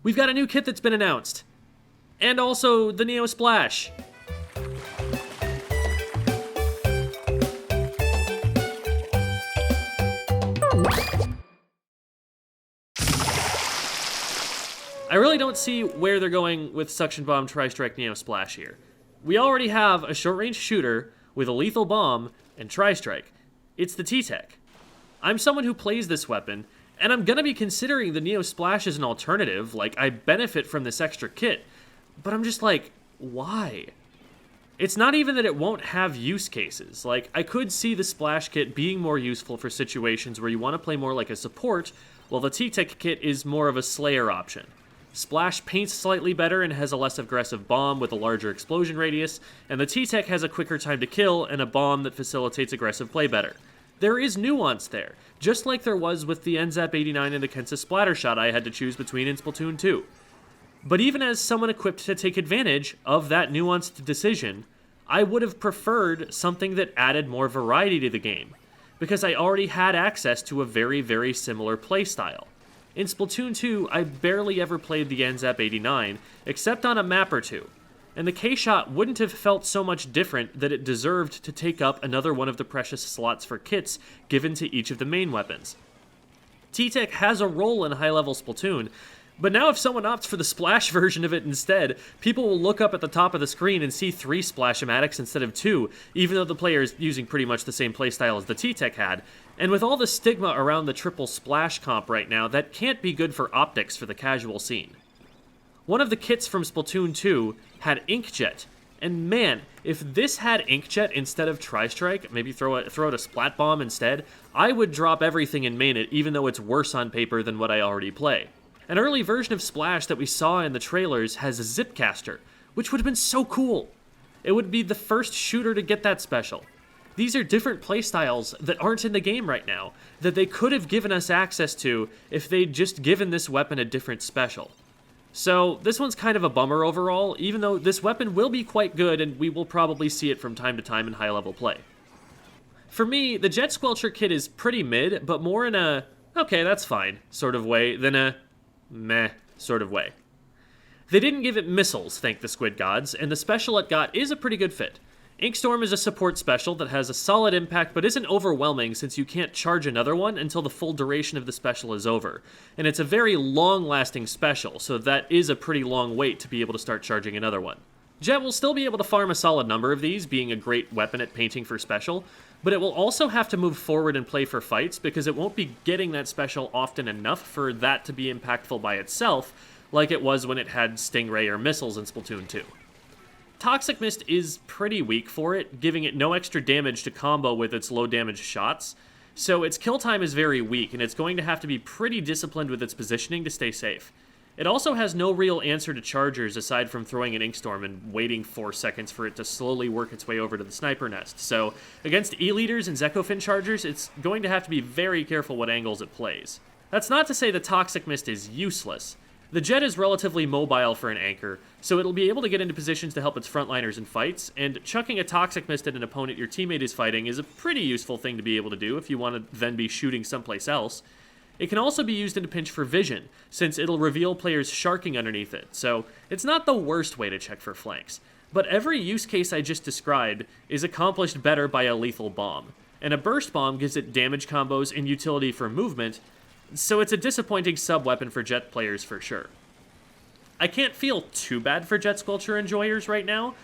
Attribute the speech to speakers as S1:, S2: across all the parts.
S1: We've got a new kit that's been announced. And also the Neo Splash. I really don't see where they're going with Suction Bomb, Tri-Strike, Neo Splash here. We already have a short-range shooter with a lethal bomb and Tri-Strike. It's the T-Tech. I'm someone who plays this weapon, and I'm gonna be considering the Neo Splash as an alternative, like I benefit from this extra kit, but I'm just like, why? It's not even that it won't have use cases. Like, I could see the Splash kit being more useful for situations where you want to play more like a support, while the T-Tech kit is more of a Slayer option. Splash paints slightly better and has a less aggressive bomb with a larger explosion radius, and the T-Tech has a quicker time to kill and a bomb that facilitates aggressive play better. There is nuance there, just like there was with the NZAP 89 and the Kensa Splattershot I had to choose between in Splatoon 2. But even as someone equipped to take advantage of that nuanced decision, I would have preferred something that added more variety to the game, because I already had access to a very, very similar playstyle. In Splatoon 2, I barely ever played the NZAP 89, except on a map or two, and the K-Shot wouldn't have felt so much different that it deserved to take up another one of the precious slots for kits given to each of the main weapons. T-Tech has a role in high-level Splatoon, but now if someone opts for the Splash version of it instead, people will look up at the top of the screen and see 3 Splash-O-Matics instead of 2, even though the player is using pretty much the same playstyle as the T-Tech had. And with all the stigma around the triple Splash comp right now, that can't be good for optics for the casual scene. One of the kits from Splatoon 2 had Inkjet, and man, if this had Inkjet instead of Tri-Strike, maybe throw out a Splat Bomb instead, I would drop everything and main it, even though it's worse on paper than what I already play. An early version of Splash that we saw in the trailers has a Zipcaster, which would have been so cool. It would be the first shooter to get that special. These are different playstyles that aren't in the game right now, that they could have given us access to if they'd just given this weapon a different special. So this one's kind of a bummer overall, even though this weapon will be quite good and we will probably see it from time to time in high-level play. For me, the Jet Squelcher kit is pretty mid, but more in a, okay, that's fine, sort of way, than a meh sort of way. They didn't give it missiles, thank the Squid gods, and the special it got is a pretty good fit. Inkstorm is a support special that has a solid impact but isn't overwhelming since you can't charge another one until the full duration of the special is over. And it's a very long-lasting special, so that is a pretty long wait to be able to start charging another one. Jet will still be able to farm a solid number of these, being a great weapon at painting for special, but it will also have to move forward and play for fights because it won't be getting that special often enough for that to be impactful by itself, like it was when it had Stingray or missiles in Splatoon 2. Toxic Mist is pretty weak for it, giving it no extra damage to combo with its low damage shots, so its kill time is very weak and it's going to have to be pretty disciplined with its positioning to stay safe. It also has no real answer to chargers aside from throwing an Inkstorm and waiting 4 seconds for it to slowly work its way over to the sniper nest, so against E-Leaders and Zekofin chargers, it's going to have to be very careful what angles it plays. That's not to say the Toxic Mist is useless. The Jet is relatively mobile for an anchor, so it'll be able to get into positions to help its frontliners in fights, and chucking a Toxic Mist at an opponent your teammate is fighting is a pretty useful thing to be able to do if you want to then be shooting someplace else. It can also be used in a pinch for vision, since it'll reveal players sharking underneath it, so it's not the worst way to check for flanks. But every use case I just described is accomplished better by a lethal bomb, and a burst bomb gives it damage combos and utility for movement, so it's a disappointing sub-weapon for Jet players for sure. I can't feel too bad for Jet Squelcher enjoyers right now,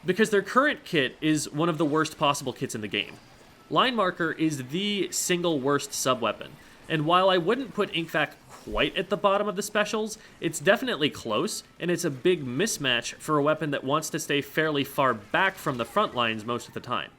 S1: because their current kit is one of the worst possible kits in the game. Line Marker is the single worst sub-weapon, and while I wouldn't put Inkvac quite at the bottom of the specials, it's definitely close, and it's a big mismatch for a weapon that wants to stay fairly far back from the front lines most of the time.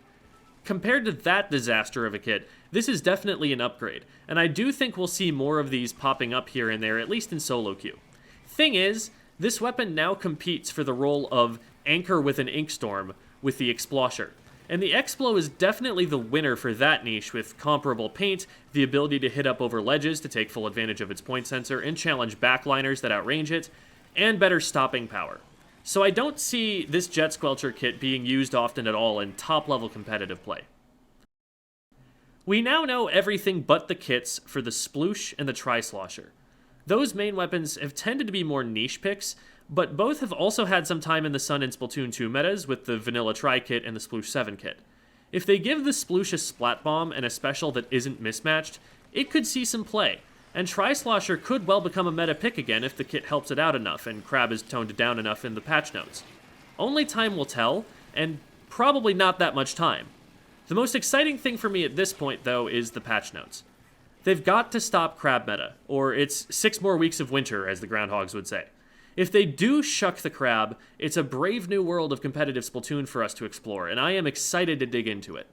S1: Compared to that disaster of a kit, this is definitely an upgrade, and I do think we'll see more of these popping up here and there, at least in solo queue. Thing is, this weapon now competes for the role of anchor with an Inkstorm with the Explosher, and the Explo is definitely the winner for that niche with comparable paint, the ability to hit up over ledges to take full advantage of its point sensor and challenge backliners that outrange it, and better stopping power. So I don't see this Jet Squelcher kit being used often at all in top-level competitive play. We now know everything but the kits for the Sploosh and the Tri-Slosher. Those main weapons have tended to be more niche picks, but both have also had some time in the sun in Splatoon 2 metas with the Vanilla Tri kit and the Sploosh 7 kit. If they give the Sploosh a Splat Bomb and a special that isn't mismatched, it could see some play, and Tri-Slosher could well become a meta pick again if the kit helps it out enough and Crab is toned down enough in the patch notes. Only time will tell, and probably not that much time. The most exciting thing for me at this point, though, is the patch notes. They've got to stop Crab meta, or it's 6 more weeks of winter, as the Groundhogs would say. If they do shuck the Crab, it's a brave new world of competitive Splatoon for us to explore, and I am excited to dig into it.